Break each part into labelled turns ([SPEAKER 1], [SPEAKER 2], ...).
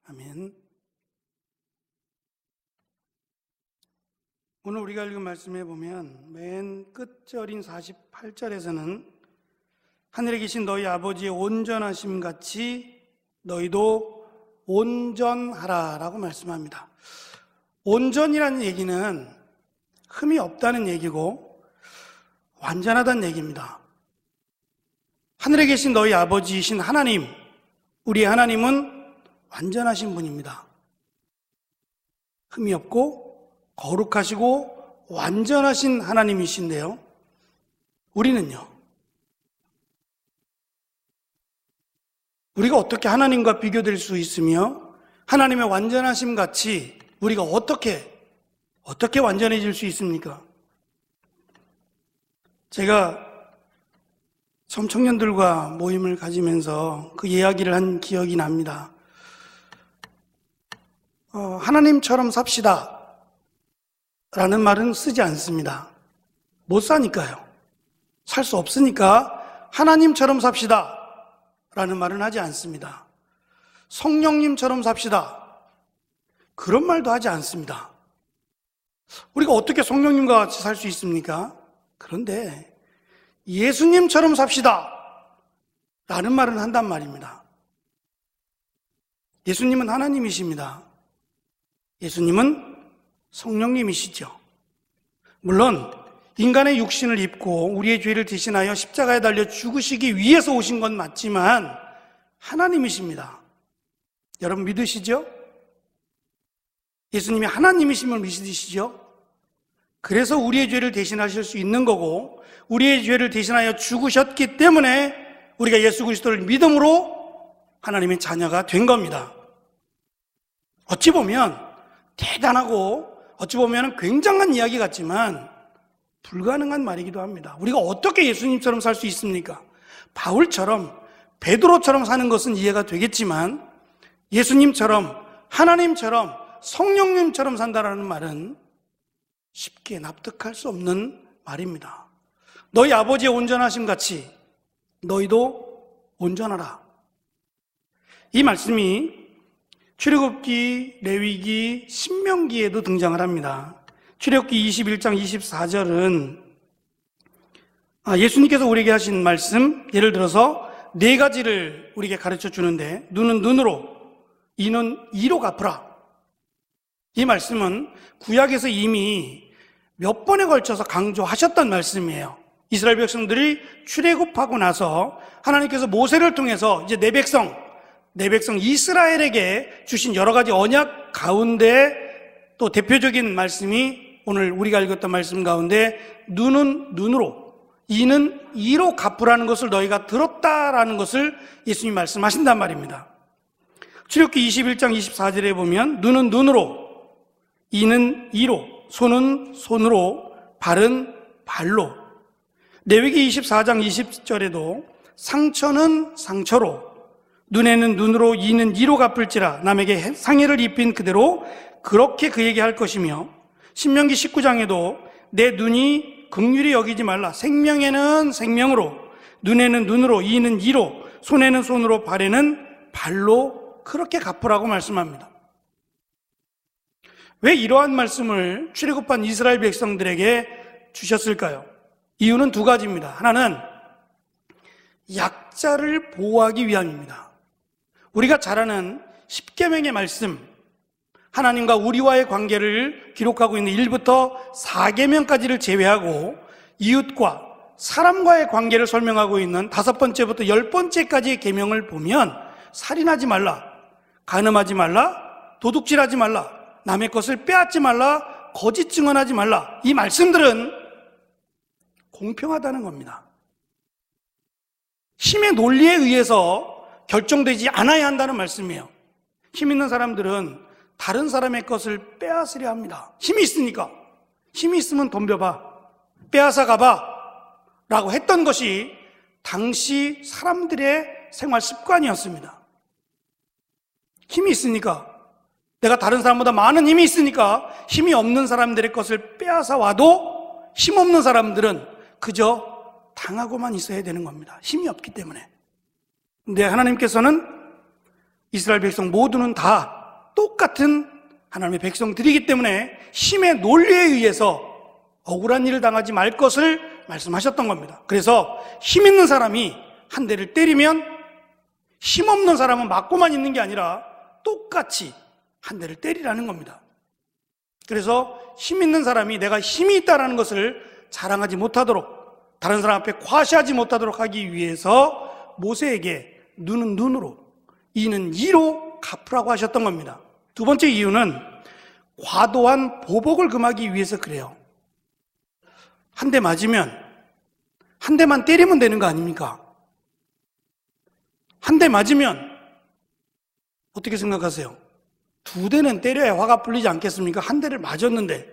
[SPEAKER 1] 아멘. 오늘 우리가 읽은 말씀에 보면 맨 끝절인 48절에서는 하늘에 계신 너희 아버지의 온전하심 같이 너희도 온전하라 라고 말씀합니다. 온전이라는 얘기는 흠이 없다는 얘기고 완전하다는 얘기입니다. 하늘에 계신 너희 아버지이신 하나님, 우리 하나님은 완전하신 분입니다. 흠이 없고 거룩하시고 완전하신 하나님이신데요, 우리는요, 우리가 어떻게 하나님과 비교될 수 있으며 하나님의 완전하심 같이 우리가 어떻게 완전해질 수 있습니까? 제가 처음 청년들과 모임을 가지면서 그 이야기를 한 기억이 납니다. 하나님처럼 삽시다 라는 말은 쓰지 않습니다. 못 사니까요. 살 수 없으니까 하나님처럼 삽시다 라는 말은 하지 않습니다. 성령님처럼 삽시다, 그런 말도 하지 않습니다. 우리가 어떻게 성령님과 같이 살 수 있습니까? 그런데 예수님처럼 삽시다 라는 말은 한단 말입니다. 예수님은 하나님이십니다. 예수님은 성령님이시죠. 물론 인간의 육신을 입고 우리의 죄를 대신하여 십자가에 달려 죽으시기 위해서 오신 건 맞지만 하나님이십니다. 여러분 믿으시죠? 예수님이 하나님이심을 믿으시죠? 그래서 우리의 죄를 대신하실 수 있는 거고, 우리의 죄를 대신하여 죽으셨기 때문에 우리가 예수 그리스도를 믿음으로 하나님의 자녀가 된 겁니다. 어찌 보면 대단하고 어찌 보면 굉장한 이야기 같지만 불가능한 말이기도 합니다. 우리가 어떻게 예수님처럼 살 수 있습니까? 바울처럼, 베드로처럼 사는 것은 이해가 되겠지만 예수님처럼, 하나님처럼, 성령님처럼 산다라는 말은 쉽게 납득할 수 없는 말입니다. 너희 아버지의 온전하심 같이 너희도 온전하라. 이 말씀이 출애굽기, 레위기, 신명기에도 등장을 합니다. 출애굽기 21장 24절은 예수님께서 우리에게 하신 말씀, 예를 들어서 네 가지를 우리에게 가르쳐 주는데, 눈은 눈으로, 이는 이로 갚으라. 이 말씀은 구약에서 이미 몇 번에 걸쳐서 강조하셨던 말씀이에요. 이스라엘 백성들이 출애굽하고 나서 하나님께서 모세를 통해서 이제 내 백성 이스라엘에게 주신 여러 가지 언약 가운데 또 대표적인 말씀이 오늘 우리가 읽었던 말씀 가운데 눈은 눈으로, 이는 이로 갚으라는 것을 너희가 들었다라는 것을 예수님이 말씀하신단 말입니다. 출애굽기 21장 24절에 보면 눈은 눈으로, 이는 이로, 손은 손으로, 발은 발로. 레위기 24장 20절에도 상처는 상처로, 눈에는 눈으로, 이는 이로 갚을지라, 남에게 상해를 입힌 그대로 그렇게 그에게 할 것이며, 신명기 19장에도 내 눈이 긍휼히 여기지 말라, 생명에는 생명으로, 눈에는 눈으로, 이는 이로, 손에는 손으로, 발에는 발로 그렇게 갚으라고 말씀합니다. 왜 이러한 말씀을 출애굽한 이스라엘 백성들에게 주셨을까요? 이유는 두 가지입니다. 하나는 약자를 보호하기 위함입니다. 우리가 잘 아는 십계명의 말씀, 하나님과 우리와의 관계를 기록하고 있는 1부터 4계명까지를 제외하고 이웃과 사람과의 관계를 설명하고 있는 5번째부터 10번째까지의 계명을 보면 살인하지 말라, 간음하지 말라, 도둑질하지 말라, 남의 것을 빼앗지 말라, 거짓 증언하지 말라, 이 말씀들은 공평하다는 겁니다. 힘의 논리에 의해서 결정되지 않아야 한다는 말씀이에요. 힘 있는 사람들은 다른 사람의 것을 빼앗으려 합니다. 힘이 있으니까. 힘이 있으면 덤벼봐, 빼앗아 가봐 라고 했던 것이 당시 사람들의 생활 습관이었습니다. 힘이 있으니까, 내가 다른 사람보다 많은 힘이 있으니까 힘이 없는 사람들의 것을 빼앗아 와도 힘없는 사람들은 그저 당하고만 있어야 되는 겁니다. 힘이 없기 때문에. 근데 하나님께서는 이스라엘 백성 모두는 다 똑같은 하나님의 백성들이기 때문에 힘의 논리에 의해서 억울한 일을 당하지 말 것을 말씀하셨던 겁니다. 그래서 힘 있는 사람이 한 대를 때리면 힘 없는 사람은 맞고만 있는 게 아니라 똑같이 한 대를 때리라는 겁니다. 그래서 힘 있는 사람이 내가 힘이 있다는 것을 자랑하지 못하도록, 다른 사람 앞에 과시하지 못하도록 하기 위해서 모세에게 눈은 눈으로, 이는 이로 갚으라고 하셨던 겁니다. 두 번째 이유는 과도한 보복을 금하기 위해서 그래요. 한 대 맞으면 한 대만 때리면 되는 거 아닙니까? 한 대 맞으면 어떻게 생각하세요? 두 대는 때려야 화가 풀리지 않겠습니까? 한 대를 맞았는데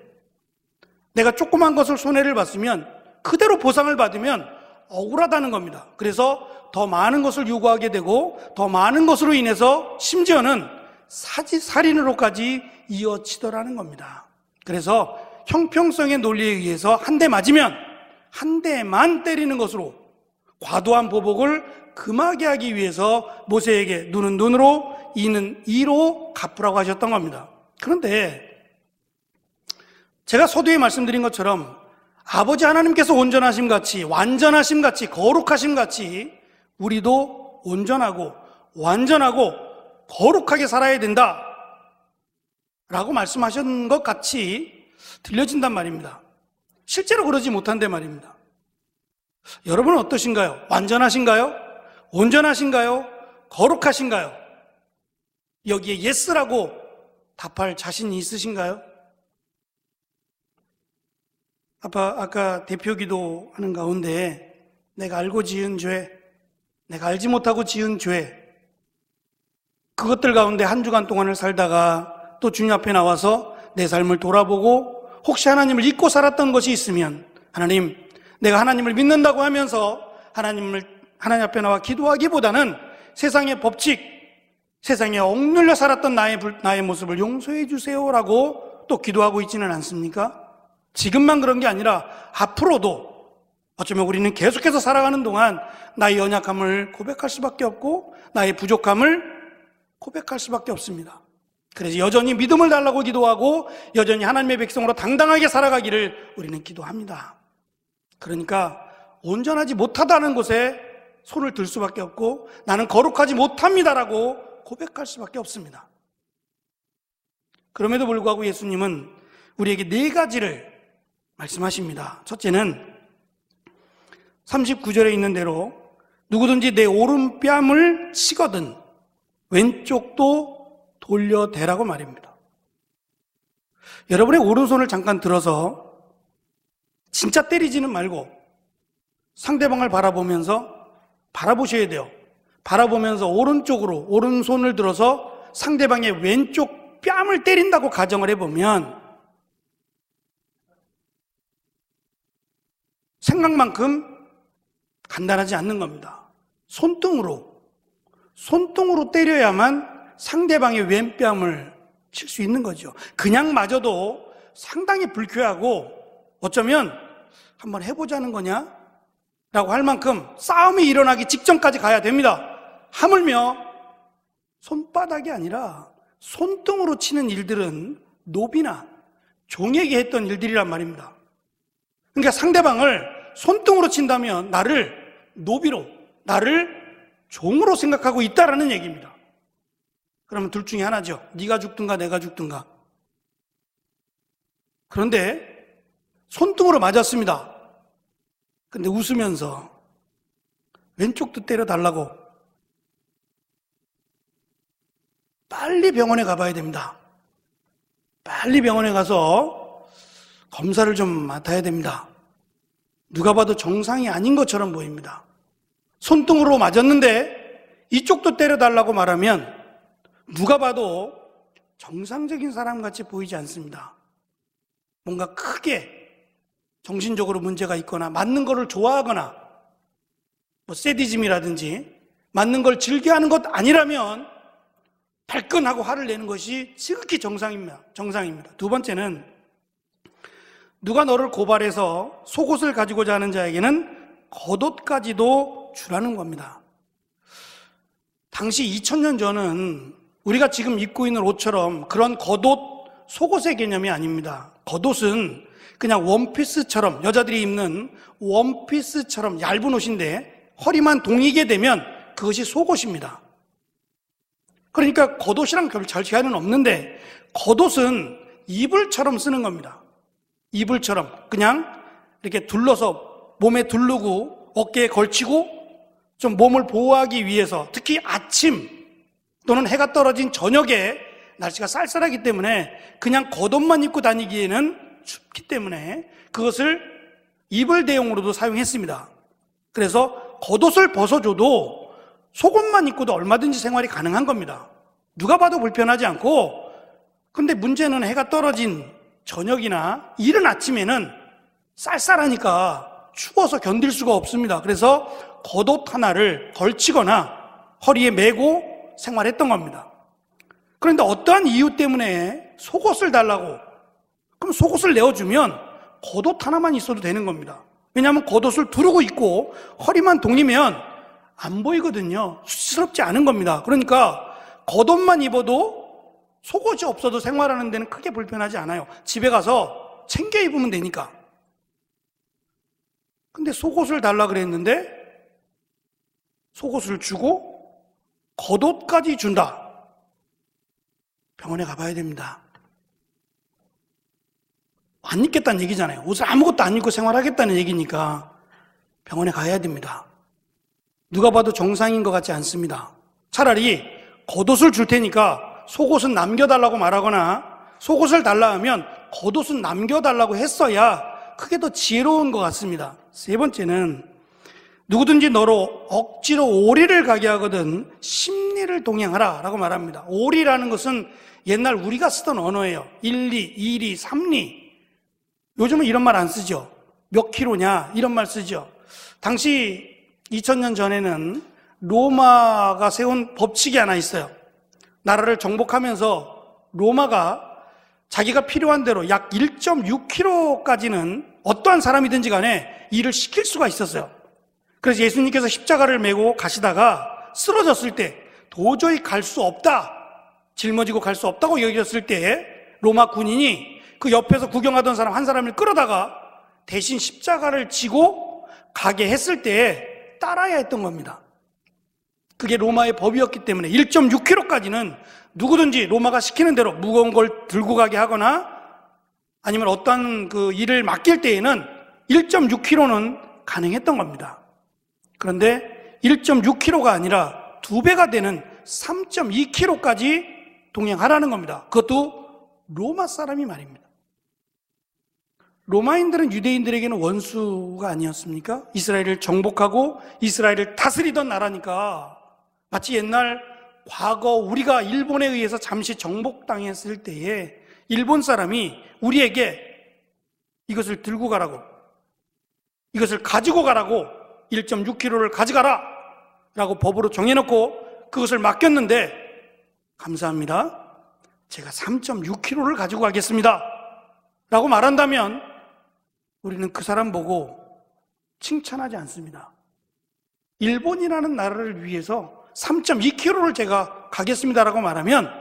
[SPEAKER 1] 내가 조그만 것을 손해를 봤으면 그대로 보상을 받으면 억울하다는 겁니다. 그래서 더 많은 것을 요구하게 되고 더 많은 것으로 인해서 심지어는 사지살인으로까지 이어지더라는 겁니다. 그래서 형평성의 논리에 의해서 한 대 맞으면 한 대만 때리는 것으로 과도한 보복을 금하게 하기 위해서 모세에게 눈은 눈으로, 이는 이로 갚으라고 하셨던 겁니다. 그런데 제가 서두에 말씀드린 것처럼 아버지 하나님께서 온전하심 같이, 완전하심 같이, 거룩하심 같이 우리도 온전하고 완전하고 거룩하게 살아야 된다 라고 말씀하신 것 같이 들려진단 말입니다. 실제로 그러지 못한데 말입니다. 여러분은 어떠신가요? 완전하신가요? 온전하신가요? 거룩하신가요? 여기에 예스라고 답할 자신이 있으신가요? 아까 대표 기도하는 가운데 내가 알고 지은 죄, 내가 알지 못하고 지은 죄, 그것들 가운데 한 주간 동안을 살다가 또 주님 앞에 나와서 내 삶을 돌아보고 혹시 하나님을 잊고 살았던 것이 있으면 하나님, 내가 하나님을 믿는다고 하면서 하나님 앞에 나와 기도하기보다는 세상의 법칙, 세상에 억눌려 살았던 나의 모습을 용서해 주세요라고 또 기도하고 있지는 않습니까? 지금만 그런 게 아니라 앞으로도 어쩌면 우리는 계속해서 살아가는 동안 나의 연약함을 고백할 수밖에 없고 나의 부족함을 고백할 수밖에 없습니다. 그래서 여전히 믿음을 달라고 기도하고 여전히 하나님의 백성으로 당당하게 살아가기를 우리는 기도합니다. 그러니까 온전하지 못하다는 곳에 손을 들 수밖에 없고 나는 거룩하지 못합니다라고 고백할 수밖에 없습니다. 그럼에도 불구하고 예수님은 우리에게 네 가지를 말씀하십니다. 첫째는 39절에 있는 대로 누구든지 내 오른뺨을 치거든 왼쪽도 돌려대라고 말입니다. 여러분의 오른손을 잠깐 들어서 진짜 때리지는 말고 상대방을 바라보셔야 돼요. 바라보면서 오른쪽으로 오른손을 들어서 상대방의 왼쪽 뺨을 때린다고 가정을 해보면 생각만큼 간단하지 않는 겁니다. 손등으로 때려야만 상대방의 왼뺨을 칠 수 있는 거죠. 그냥 맞아도 상당히 불쾌하고 어쩌면 한번 해보자는 거냐? 라고 할 만큼 싸움이 일어나기 직전까지 가야 됩니다. 하물며 손바닥이 아니라 손등으로 치는 일들은 노비나 종에게 했던 일들이란 말입니다. 그러니까 상대방을 손등으로 친다면 나를 노비로, 나를 종으로 생각하고 있다라는 얘기입니다. 그러면 둘 중에 하나죠. 네가 죽든가 내가 죽든가. 그런데 손등으로 맞았습니다. 근데 웃으면서 왼쪽도 때려달라고 빨리 병원에 가봐야 됩니다. 빨리 병원에 가서 검사를 좀 맡아야 됩니다. 누가 봐도 정상이 아닌 것처럼 보입니다. 손등으로 맞았는데 이쪽도 때려달라고 말하면 누가 봐도 정상적인 사람같이 보이지 않습니다. 뭔가 크게 정신적으로 문제가 있거나 맞는 거를 좋아하거나 세디즘이라든지 맞는 걸 즐겨하는 것 아니라면 발끈하고 화를 내는 것이 지극히 정상입니다. 두 번째는 누가 너를 고발해서 속옷을 가지고자 하는 자에게는 겉옷까지도 주라는 겁니다. 당시 2000년 전은 우리가 지금 입고 있는 옷처럼 그런 겉옷, 속옷의 개념이 아닙니다. 겉옷은 그냥 원피스처럼, 여자들이 입는 원피스처럼 얇은 옷인데 허리만 동이게 되면 그것이 속옷입니다. 그러니까 겉옷이랑 별 차이는 없는데, 겉옷은 이불처럼 쓰는 겁니다. 이불처럼 그냥 이렇게 둘러서 몸에 두르고 어깨에 걸치고 좀 몸을 보호하기 위해서, 특히 아침 또는 해가 떨어진 저녁에 날씨가 쌀쌀하기 때문에 그냥 겉옷만 입고 다니기에는 춥기 때문에 그것을 이불 대용으로도 사용했습니다. 그래서 겉옷을 벗어줘도 속옷만 입고도 얼마든지 생활이 가능한 겁니다. 누가 봐도 불편하지 않고, 근데 문제는 해가 떨어진 저녁이나 이른 아침에는 쌀쌀하니까 추워서 견딜 수가 없습니다. 그래서 겉옷 하나를 걸치거나 허리에 메고 생활했던 겁니다. 그런데 어떠한 이유 때문에 속옷을 달라고, 그럼 속옷을 내어주면 겉옷 하나만 있어도 되는 겁니다. 왜냐하면 겉옷을 두르고 있고 허리만 동이면 안 보이거든요. 수치스럽지 않은 겁니다. 그러니까 겉옷만 입어도 속옷이 없어도 생활하는 데는 크게 불편하지 않아요. 집에 가서 챙겨 입으면 되니까. 근데 속옷을 달라 그랬는데 속옷을 주고 겉옷까지 준다. 병원에 가봐야 됩니다. 안 입겠다는 얘기잖아요. 옷을 아무것도 안 입고 생활하겠다는 얘기니까 병원에 가야 됩니다. 누가 봐도 정상인 것 같지 않습니다. 차라리 겉옷을 줄 테니까 속옷은 남겨달라고 말하거나, 속옷을 달라 하면 겉옷은 남겨달라고 했어야 그게 더 지혜로운 것 같습니다. 세 번째는, 누구든지 너로 억지로 오리를 가게 하거든 십리를 동행하라 라고 말합니다. 오리라는 것은 옛날 우리가 쓰던 언어예요. 1리, 2리, 3리. 요즘은 이런 말 안 쓰죠. 몇 킬로냐 이런 말 쓰죠. 당시 2000년 전에는 로마가 세운 법칙이 하나 있어요. 나라를 정복하면서 로마가 자기가 필요한 대로 약 1.6km까지는 어떠한 사람이든지 간에 일을 시킬 수가 있었어요. 그래서 예수님께서 십자가를 메고 가시다가 쓰러졌을 때 도저히 갈 수 없다, 짊어지고 갈 수 없다고 여겼을 때 로마 군인이 그 옆에서 구경하던 사람 한 사람을 끌어다가 대신 십자가를 지고 가게 했을 때 따라야 했던 겁니다. 그게 로마의 법이었기 때문에 1.6km까지는 누구든지 로마가 시키는 대로 무거운 걸 들고 가게 하거나 아니면 어떤 그 일을 맡길 때에는 1.6km는 가능했던 겁니다. 그런데 1.6km가 아니라 2배가 되는 3.2km까지 동행하라는 겁니다. 그것도 로마 사람이 말입니다. 로마인들은 유대인들에게는 원수가 아니었습니까? 이스라엘을 정복하고 이스라엘을 다스리던 나라니까, 마치 옛날 과거 우리가 일본에 의해서 잠시 정복당했을 때에 일본 사람이 우리에게 이것을 들고 가라고, 이것을 가지고 가라고 1.6km를 가져가라 라고 법으로 정해놓고 그것을 맡겼는데, 감사합니다, 제가 3.6km를 가지고 가겠습니다 라고 말한다면 우리는 그 사람 보고 칭찬하지 않습니다. 일본이라는 나라를 위해서 3.2km를 제가 가겠습니다라고 말하면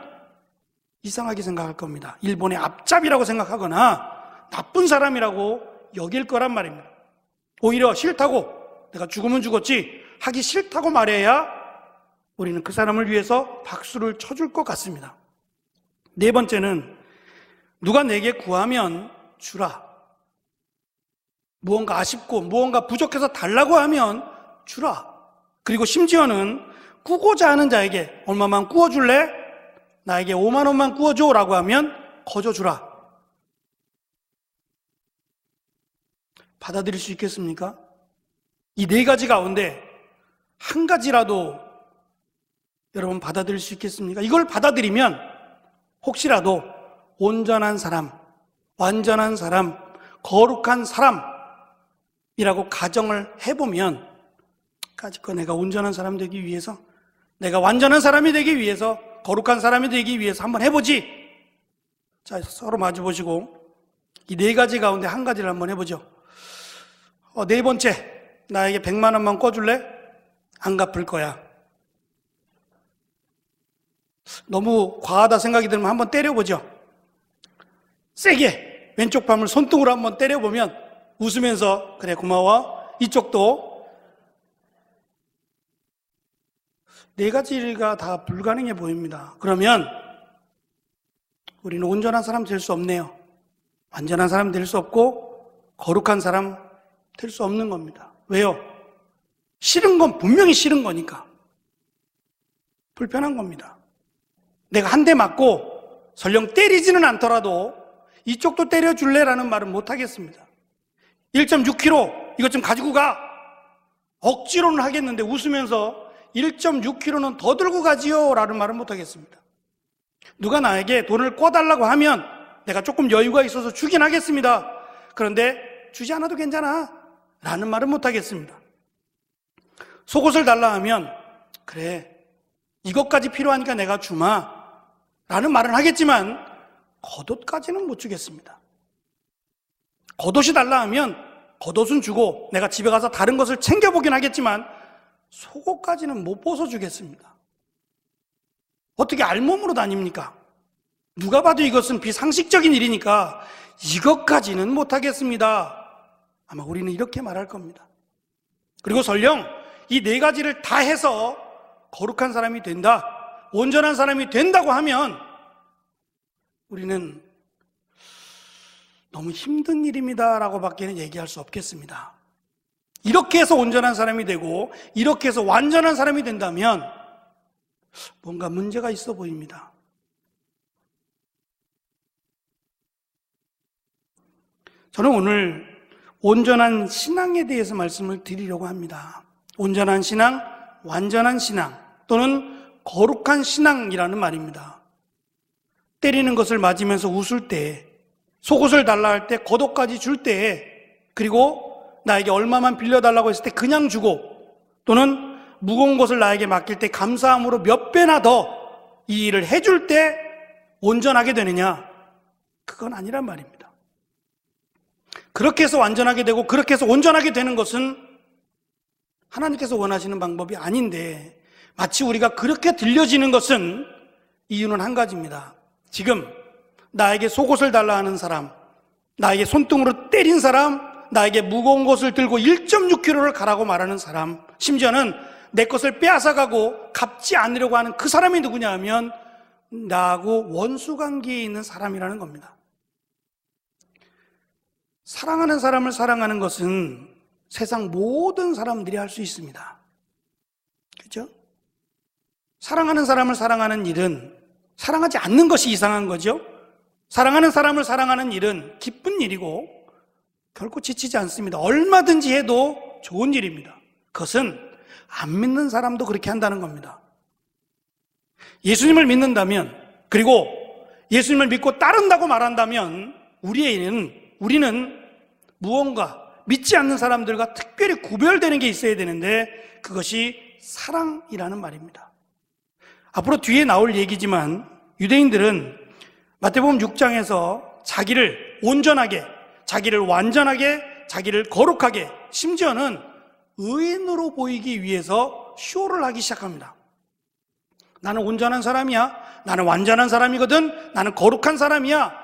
[SPEAKER 1] 이상하게 생각할 겁니다. 일본의 앞잡이라고 생각하거나 나쁜 사람이라고 여길 거란 말입니다. 오히려 싫다고, 내가 죽으면 죽었지 하기 싫다고 말해야 우리는 그 사람을 위해서 박수를 쳐줄 것 같습니다. 네 번째는, 누가 내게 구하면 주라. 무언가 아쉽고 무언가 부족해서 달라고 하면 주라. 그리고 심지어는 꾸고자 하는 자에게 얼마만 꾸어줄래? 나에게 5만 원만 꾸어줘 라고 하면 거저주라. 받아들일 수 있겠습니까? 이 네 가지 가운데 한 가지라도 여러분 받아들일 수 있겠습니까? 이걸 받아들이면 혹시라도 온전한 사람, 완전한 사람, 거룩한 사람이라고 가정을 해보면, 까짓거 내가 온전한 사람 되기 위해서, 내가 완전한 사람이 되기 위해서, 거룩한 사람이 되기 위해서 한번 해보지. 자, 서로 마주보시고 이 네 가지 가운데 한 가지를 한번 해보죠. 네 번째, 나에게 100만 원만 꿔줄래? 안 갚을 거야. 너무 과하다 생각이 들면 한번 때려보죠. 세게 왼쪽 palm을 손등으로 한번 때려보면 웃으면서 그래 고마워. 이쪽도 네 가지가 다 불가능해 보입니다. 그러면 우리는 온전한 사람 될 수 없네요. 완전한 사람 될 수 없고 거룩한 사람 될 수 없는 겁니다. 왜요? 싫은 건 분명히 싫은 거니까. 불편한 겁니다. 내가 한 대 맞고 설령 때리지는 않더라도 이쪽도 때려줄래라는 말은 못하겠습니다. 1.6kg 이것 좀 가지고 가. 억지로는 하겠는데 웃으면서 1.6kg는 더 들고 가지요 라는 말은 못하겠습니다. 누가 나에게 돈을 꿔달라고 하면 내가 조금 여유가 있어서 주긴 하겠습니다. 그런데 주지 않아도 괜찮아 라는 말은 못하겠습니다. 속옷을 달라 하면 그래 이것까지 필요하니까 내가 주마 라는 말은 하겠지만 겉옷까지는 못 주겠습니다. 겉옷이 달라 하면 겉옷은 주고 내가 집에 가서 다른 것을 챙겨보긴 하겠지만 속옷까지는 못 벗어주겠습니다. 어떻게 알몸으로 다닙니까? 누가 봐도 이것은 비상식적인 일이니까 이것까지는 못하겠습니다. 아마 우리는 이렇게 말할 겁니다. 그리고 설령 이 네 가지를 다 해서 거룩한 사람이 된다, 온전한 사람이 된다고 하면 우리는 너무 힘든 일입니다 라고 밖에는 얘기할 수 없겠습니다. 이렇게 해서 온전한 사람이 되고 이렇게 해서 완전한 사람이 된다면 뭔가 문제가 있어 보입니다. 저는 오늘 온전한 신앙에 대해서 말씀을 드리려고 합니다. 온전한 신앙, 완전한 신앙 또는 거룩한 신앙이라는 말입니다. 때리는 것을 맞으면서 웃을 때, 속옷을 달라 할 때, 겉옷까지 줄 때, 그리고 나에게 얼마만 빌려달라고 했을 때 그냥 주고, 또는 무거운 것을 나에게 맡길 때 감사함으로 몇 배나 더 이 일을 해줄 때 온전하게 되느냐? 그건 아니란 말입니다. 그렇게 해서 완전하게 되고 그렇게 해서 온전하게 되는 것은 하나님께서 원하시는 방법이 아닌데 마치 우리가 그렇게 들려지는 것은 이유는 한 가지입니다. 지금 나에게 속옷을 달라 하는 사람, 나에게 손등으로 때린 사람, 나에게 무거운 것을 들고 1.6kg를 가라고 말하는 사람, 심지어는 내 것을 빼앗아가고 갚지 않으려고 하는 그 사람이 누구냐 하면 나하고 원수관계에 있는 사람이라는 겁니다. 사랑하는 사람을 사랑하는 것은 세상 모든 사람들이 할 수 있습니다. 그렇죠? 사랑하는 사람을 사랑하는 일은 사랑하지 않는 것이 이상한 거죠. 사랑하는 사람을 사랑하는 일은 기쁜 일이고 결코 지치지 않습니다. 얼마든지 해도 좋은 일입니다. 그것은 안 믿는 사람도 그렇게 한다는 겁니다. 예수님을 믿는다면, 그리고 예수님을 믿고 따른다고 말한다면 우리는 무언가 믿지 않는 사람들과 특별히 구별되는 게 있어야 되는데 그것이 사랑이라는 말입니다. 앞으로 뒤에 나올 얘기지만 유대인들은 마태복음 6장에서 자기를 온전하게, 자기를 완전하게, 자기를 거룩하게, 심지어는 의인으로 보이기 위해서 쇼를 하기 시작합니다. 나는 온전한 사람이야, 나는 완전한 사람이거든, 나는 거룩한 사람이야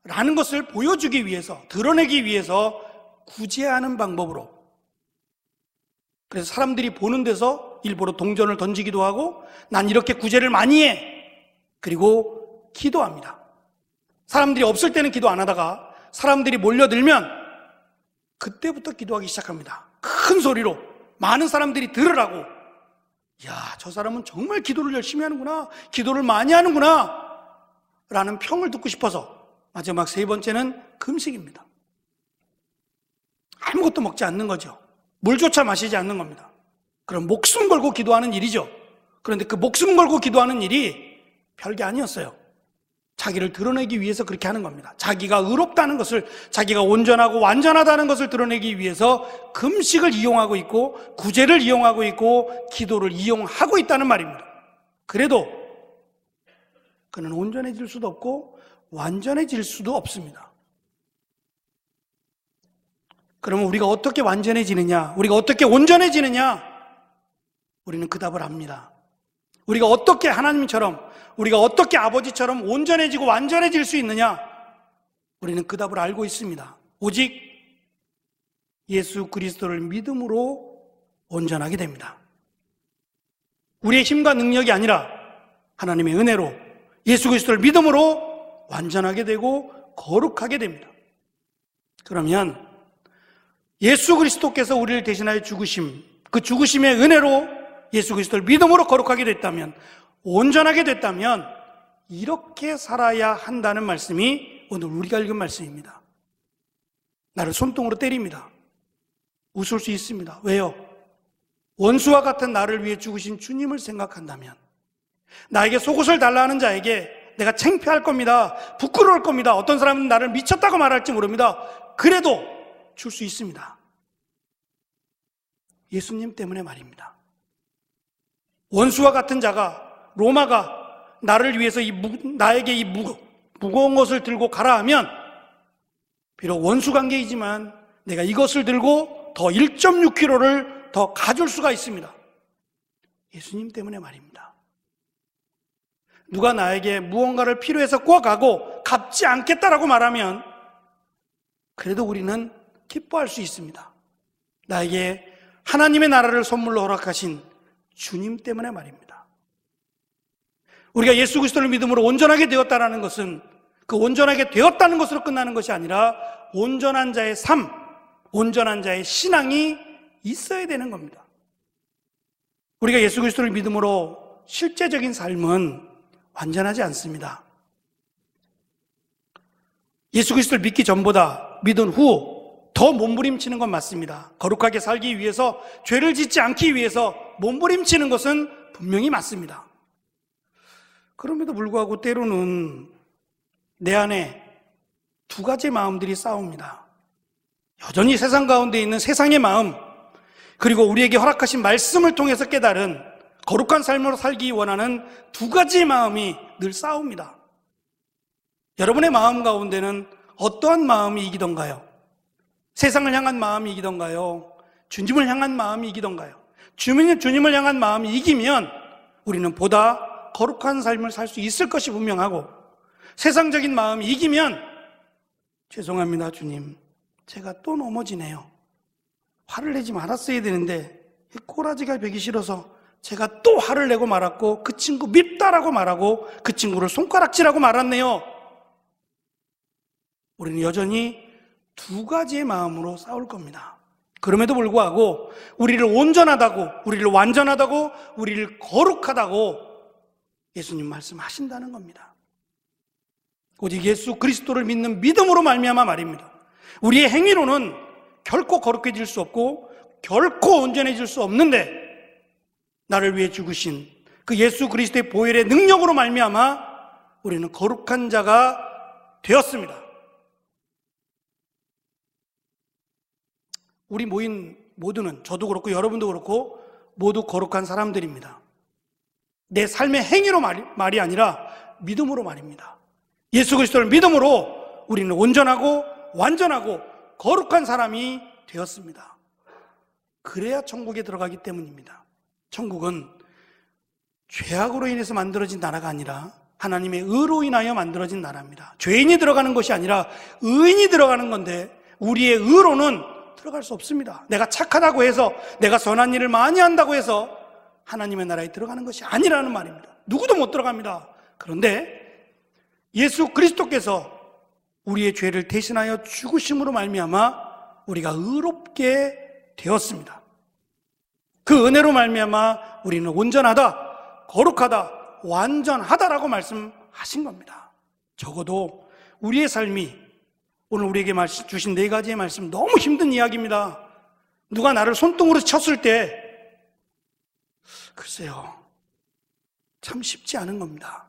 [SPEAKER 1] 라는 것을 보여주기 위해서, 드러내기 위해서 구제하는 방법으로, 그래서 사람들이 보는 데서 일부러 동전을 던지기도 하고 난 이렇게 구제를 많이 해, 그리고 기도합니다. 사람들이 없을 때는 기도 안 하다가 사람들이 몰려들면 그때부터 기도하기 시작합니다. 큰 소리로 많은 사람들이 들으라고. 야, 저 사람은 정말 기도를 열심히 하는구나, 기도를 많이 하는구나 라는 평을 듣고 싶어서 마지막 세 번째는 금식입니다. 아무것도 먹지 않는 거죠. 물조차 마시지 않는 겁니다. 그럼 목숨 걸고 기도하는 일이죠. 그런데 그 목숨 걸고 기도하는 일이 별게 아니었어요. 자기를 드러내기 위해서 그렇게 하는 겁니다. 자기가 의롭다는 것을, 자기가 온전하고 완전하다는 것을 드러내기 위해서 금식을 이용하고 있고 구제를 이용하고 있고 기도를 이용하고 있다는 말입니다. 그래도 그는 온전해질 수도 없고 완전해질 수도 없습니다. 그러면 우리가 어떻게 완전해지느냐, 우리가 어떻게 온전해지느냐, 우리는 그 답을 압니다. 우리가 어떻게 하나님처럼, 우리가 어떻게 아버지처럼 온전해지고 완전해질 수 있느냐? 우리는 그 답을 알고 있습니다. 오직 예수 그리스도를 믿음으로 온전하게 됩니다. 우리의 힘과 능력이 아니라 하나님의 은혜로 예수 그리스도를 믿음으로 완전하게 되고 거룩하게 됩니다. 그러면 예수 그리스도께서 우리를 대신하여 죽으심, 그 죽으심의 은혜로 예수 그리스도를 믿음으로 거룩하게 됐다면, 온전하게 됐다면 이렇게 살아야 한다는 말씀이 오늘 우리가 읽은 말씀입니다. 나를 손등으로 때립니다. 웃을 수 있습니다. 왜요? 원수와 같은 나를 위해 죽으신 주님을 생각한다면, 나에게 속옷을 달라 하는 자에게 내가 창피할 겁니다. 부끄러울 겁니다. 어떤 사람은 나를 미쳤다고 말할지 모릅니다. 그래도 줄 수 있습니다. 예수님 때문에 말입니다. 원수와 같은 자가, 로마가 나를 위해서 나에게 이 무거운 것을 들고 가라 하면, 비록 원수 관계이지만 내가 이것을 들고 더 1.6kg를 더 가줄 수가 있습니다. 예수님 때문에 말입니다. 누가 나에게 무언가를 필요해서 꿔가고 갚지 않겠다라고 말하면 그래도 우리는 기뻐할 수 있습니다. 나에게 하나님의 나라를 선물로 허락하신 주님 때문에 말입니다. 우리가 예수 그리스도를 믿음으로 온전하게 되었다는 것은 그 온전하게 되었다는 것으로 끝나는 것이 아니라 온전한 자의 삶, 온전한 자의 신앙이 있어야 되는 겁니다. 우리가 예수 그리스도를 믿음으로 실제적인 삶은 완전하지 않습니다. 예수 그리스도를 믿기 전보다 믿은 후 더 몸부림치는 건 맞습니다. 거룩하게 살기 위해서, 죄를 짓지 않기 위해서 몸부림치는 것은 분명히 맞습니다. 그럼에도 불구하고 때로는 내 안에 두 가지 마음들이 싸웁니다. 여전히 세상 가운데 있는 세상의 마음, 그리고 우리에게 허락하신 말씀을 통해서 깨달은 거룩한 삶으로 살기 원하는 두 가지 마음이 늘 싸웁니다. 여러분의 마음 가운데는 어떠한 마음이 이기던가요? 세상을 향한 마음이 이기던가요? 주님을 향한 마음이 이기던가요? 주님을 향한 마음이 이기면 우리는 보다 거룩한 삶을 살 수 있을 것이 분명하고, 세상적인 마음이 이기면 죄송합니다 주님, 제가 또 넘어지네요. 화를 내지 말았어야 되는데 꼬라지가 배기 싫어서 제가 또 화를 내고 말았고, 그 친구 밉다라고 말하고 그 친구를 손가락질하고 말았네요. 우리는 여전히 두 가지의 마음으로 싸울 겁니다. 그럼에도 불구하고 우리를 온전하다고, 우리를 완전하다고, 우리를 거룩하다고 예수님 말씀하신다는 겁니다. 오직 예수 그리스도를 믿는 믿음으로 말미암아 말입니다. 우리의 행위로는 결코 거룩해질 수 없고 결코 온전해질 수 없는데, 나를 위해 죽으신 그 예수 그리스도의 보혈의 능력으로 말미암아 우리는 거룩한 자가 되었습니다. 우리 모인 모두는, 저도 그렇고 여러분도 그렇고 모두 거룩한 사람들입니다. 내 삶의 행위로 말이 아니라 믿음으로 말입니다. 예수 그리스도를 믿음으로 우리는 온전하고 완전하고 거룩한 사람이 되었습니다. 그래야 천국에 들어가기 때문입니다. 천국은 죄악으로 인해서 만들어진 나라가 아니라 하나님의 의로 인하여 만들어진 나라입니다. 죄인이 들어가는 것이 아니라 의인이 들어가는 건데, 우리의 의로는 들어갈 수 없습니다. 내가 착하다고 해서, 내가 선한 일을 많이 한다고 해서 하나님의 나라에 들어가는 것이 아니라는 말입니다. 누구도 못 들어갑니다. 그런데 예수 그리스도께서 우리의 죄를 대신하여 죽으심으로 말미암아 우리가 의롭게 되었습니다. 그 은혜로 말미암아 우리는 온전하다, 거룩하다, 완전하다라고 말씀하신 겁니다. 적어도 우리의 삶이, 오늘 우리에게 주신 네 가지의 말씀, 너무 힘든 이야기입니다. 누가 나를 손등으로 쳤을 때 글쎄요, 참 쉽지 않은 겁니다.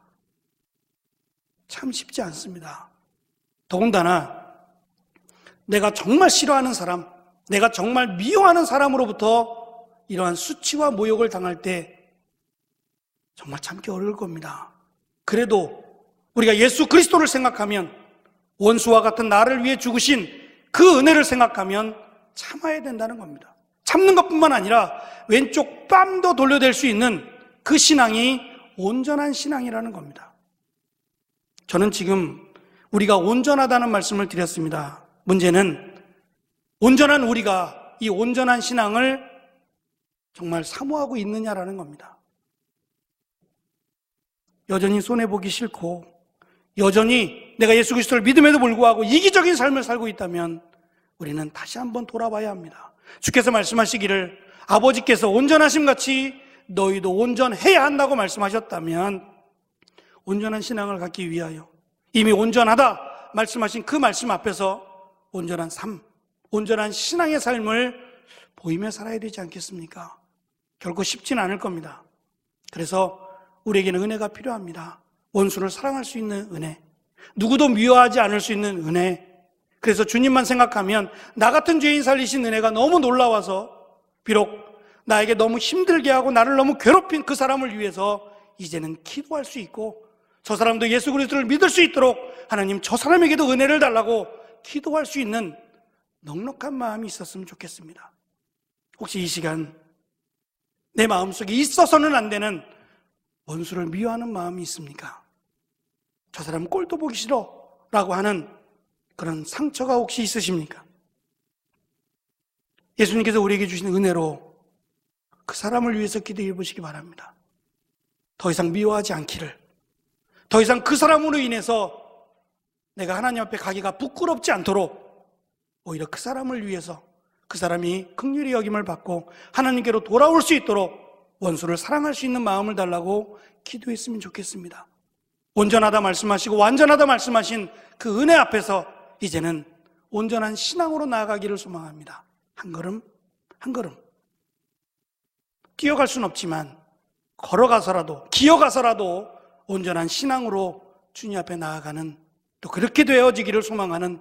[SPEAKER 1] 참 쉽지 않습니다. 더군다나 내가 정말 싫어하는 사람, 내가 정말 미워하는 사람으로부터 이러한 수치와 모욕을 당할 때 정말 참기 어려울 겁니다. 그래도 우리가 예수 그리스도를 생각하면, 원수와 같은 나를 위해 죽으신 그 은혜를 생각하면 참아야 된다는 겁니다. 참는 것뿐만 아니라 왼쪽 뺨도 돌려댈 수 있는 그 신앙이 온전한 신앙이라는 겁니다. 저는 지금 우리가 온전하다는 말씀을 드렸습니다. 문제는 온전한 우리가 이 온전한 신앙을 정말 사모하고 있느냐라는 겁니다. 여전히 손해보기 싫고 여전히 내가 예수 그리스도를 믿음에도 불구하고 이기적인 삶을 살고 있다면 우리는 다시 한번 돌아봐야 합니다. 주께서 말씀하시기를 아버지께서 온전하심같이 너희도 온전해야 한다고 말씀하셨다면 온전한 신앙을 갖기 위하여 이미 온전하다 말씀하신 그 말씀 앞에서 온전한 삶, 온전한 신앙의 삶을 보이며 살아야 되지 않겠습니까? 결코 쉽지는 않을 겁니다. 그래서 우리에게는 은혜가 필요합니다. 원수를 사랑할 수 있는 은혜, 누구도 미워하지 않을 수 있는 은혜. 그래서 주님만 생각하면 나 같은 죄인 살리신 은혜가 너무 놀라워서 비록 나에게 너무 힘들게 하고 나를 너무 괴롭힌 그 사람을 위해서 이제는 기도할 수 있고 저 사람도 예수 그리스도를 믿을 수 있도록 하나님 저 사람에게도 은혜를 달라고 기도할 수 있는 넉넉한 마음이 있었으면 좋겠습니다. 혹시 이 시간 내 마음속에 있어서는 안 되는 원수를 미워하는 마음이 있습니까? 저 사람 꼴도 보기 싫어 라고 하는 그런 상처가 혹시 있으십니까? 예수님께서 우리에게 주신 은혜로 그 사람을 위해서 기도해 보시기 바랍니다. 더 이상 미워하지 않기를, 더 이상 그 사람으로 인해서 내가 하나님 앞에 가기가 부끄럽지 않도록 오히려 그 사람을 위해서 그 사람이 긍휼히 여김을 받고 하나님께로 돌아올 수 있도록 원수를 사랑할 수 있는 마음을 달라고 기도했으면 좋겠습니다. 온전하다 말씀하시고 완전하다 말씀하신 그 은혜 앞에서 이제는 온전한 신앙으로 나아가기를 소망합니다. 한 걸음 한 걸음 뛰어갈 수는 없지만 걸어가서라도 기어가서라도 온전한 신앙으로 주님 앞에 나아가는, 또 그렇게 되어지기를 소망하는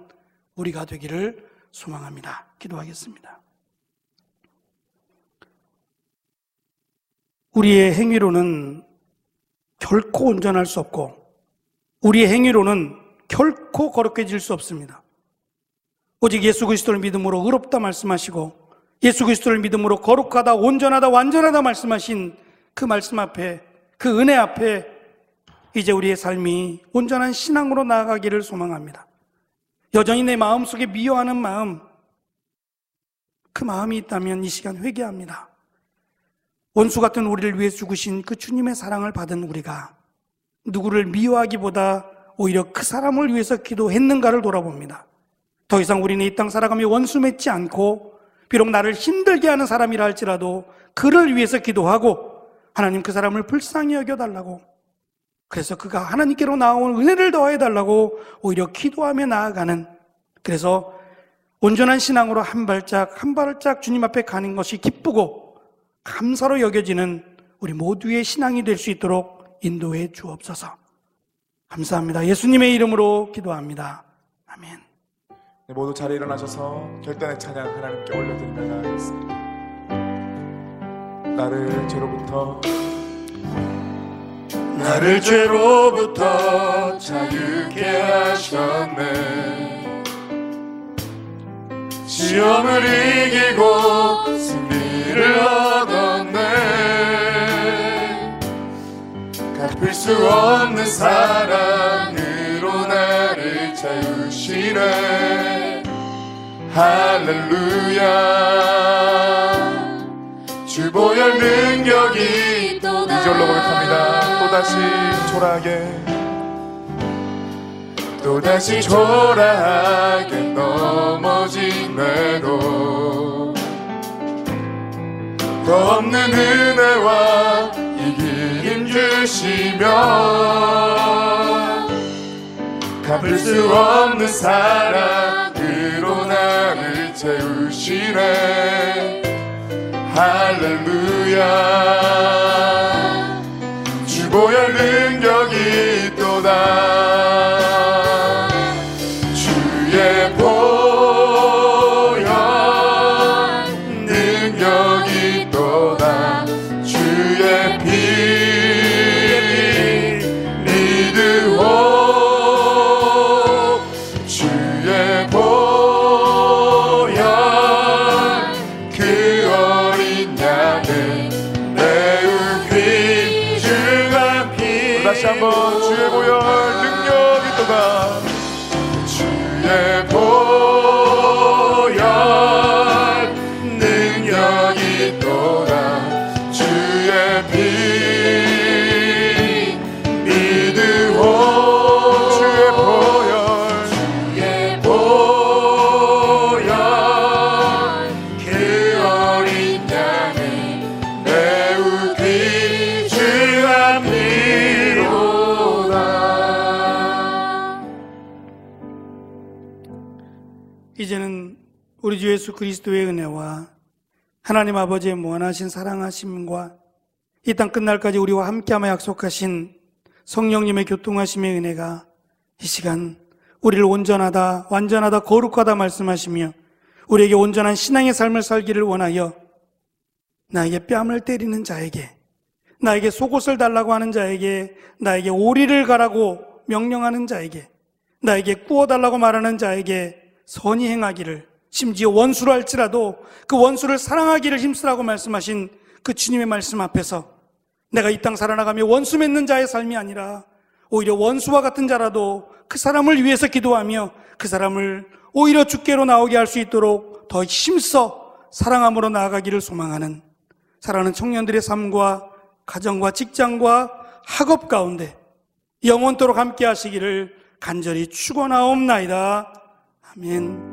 [SPEAKER 1] 우리가 되기를 소망합니다. 기도하겠습니다. 우리의 행위로는 결코 온전할 수 없고 우리의 행위로는 결코 거룩해질 수 없습니다. 오직 예수 그리스도를 믿음으로 의롭다 말씀하시고 예수 그리스도를 믿음으로 거룩하다, 온전하다, 완전하다 말씀하신 그 말씀 앞에, 그 은혜 앞에 이제 우리의 삶이 온전한 신앙으로 나아가기를 소망합니다. 여전히 내 마음속에 미워하는 마음, 그 마음이 있다면 이 시간 회개합니다. 원수 같은 우리를 위해 죽으신 그 주님의 사랑을 받은 우리가 누구를 미워하기보다 오히려 그 사람을 위해서 기도했는가를 돌아봅니다. 더 이상 우리는 이 땅 살아가며 원수 맺지 않고 비록 나를 힘들게 하는 사람이라 할지라도 그를 위해서 기도하고 하나님 그 사람을 불쌍히 여겨달라고, 그래서 그가 하나님께로 나온 은혜를 더해달라고 오히려 기도하며 나아가는, 그래서 온전한 신앙으로 한 발짝 한 발짝 주님 앞에 가는 것이 기쁘고 감사로 여겨지는 우리 모두의 신앙이 될 수 있도록 인도해 주옵소서. 감사합니다. 예수님의 이름으로 기도합니다. 아멘.
[SPEAKER 2] 네, 모두 자리에 일어나셔서 결단의 찬양 하나님께 올려드리며 나아가겠습니다. 나를 죄로부터 자유케 하셨네. 시험을 이기고 승리를 얻었네. 갚을 수 없는 사랑으로 나를 채우시네. 할렐루야. 주 보혈 능력이 또 2절로 고백합니다. 또다시 초라하게 넘어진 내도 더 없는 은혜와 이기 힘 주시며 갚을 수 없는 사랑으로 나를 채우시네. 할렐루야. 주 보혈 능력이 또다. 주의 보혈 능력이 또다. 주의 피 믿으오. 주의 보혈 그 어린 양을 내 있도다. 주의 보혈 능력이 있도다. 주의 피 믿으오. 주의 보혈 그 어린 양을 매우 귀중함이로다.
[SPEAKER 1] 이제는 우리 주 예수 그리스도의 은혜와 하나님 아버지의 무한하신 사랑하심과 이 땅 끝날까지 우리와 함께하며 약속하신 성령님의 교통하심의 은혜가 이 시간 우리를 온전하다, 완전하다, 거룩하다 말씀하시며 우리에게 온전한 신앙의 삶을 살기를 원하여 나에게 뺨을 때리는 자에게, 나에게 속옷을 달라고 하는 자에게, 나에게 오리를 가라고 명령하는 자에게, 나에게 구워달라고 말하는 자에게 선히 행하기를, 심지어 원수로 할지라도 그 원수를 사랑하기를 힘쓰라고 말씀하신 그 주님의 말씀 앞에서 내가 이 땅 살아나가며 원수 맺는 자의 삶이 아니라 오히려 원수와 같은 자라도 그 사람을 위해서 기도하며 그 사람을 오히려 주께로 나오게 할 수 있도록 더 힘써 사랑함으로 나아가기를 소망하는 사랑하는 청년들의 삶과 가정과 직장과 학업 가운데 영원토록 함께 하시기를 간절히 축원하옵나이다. 아멘.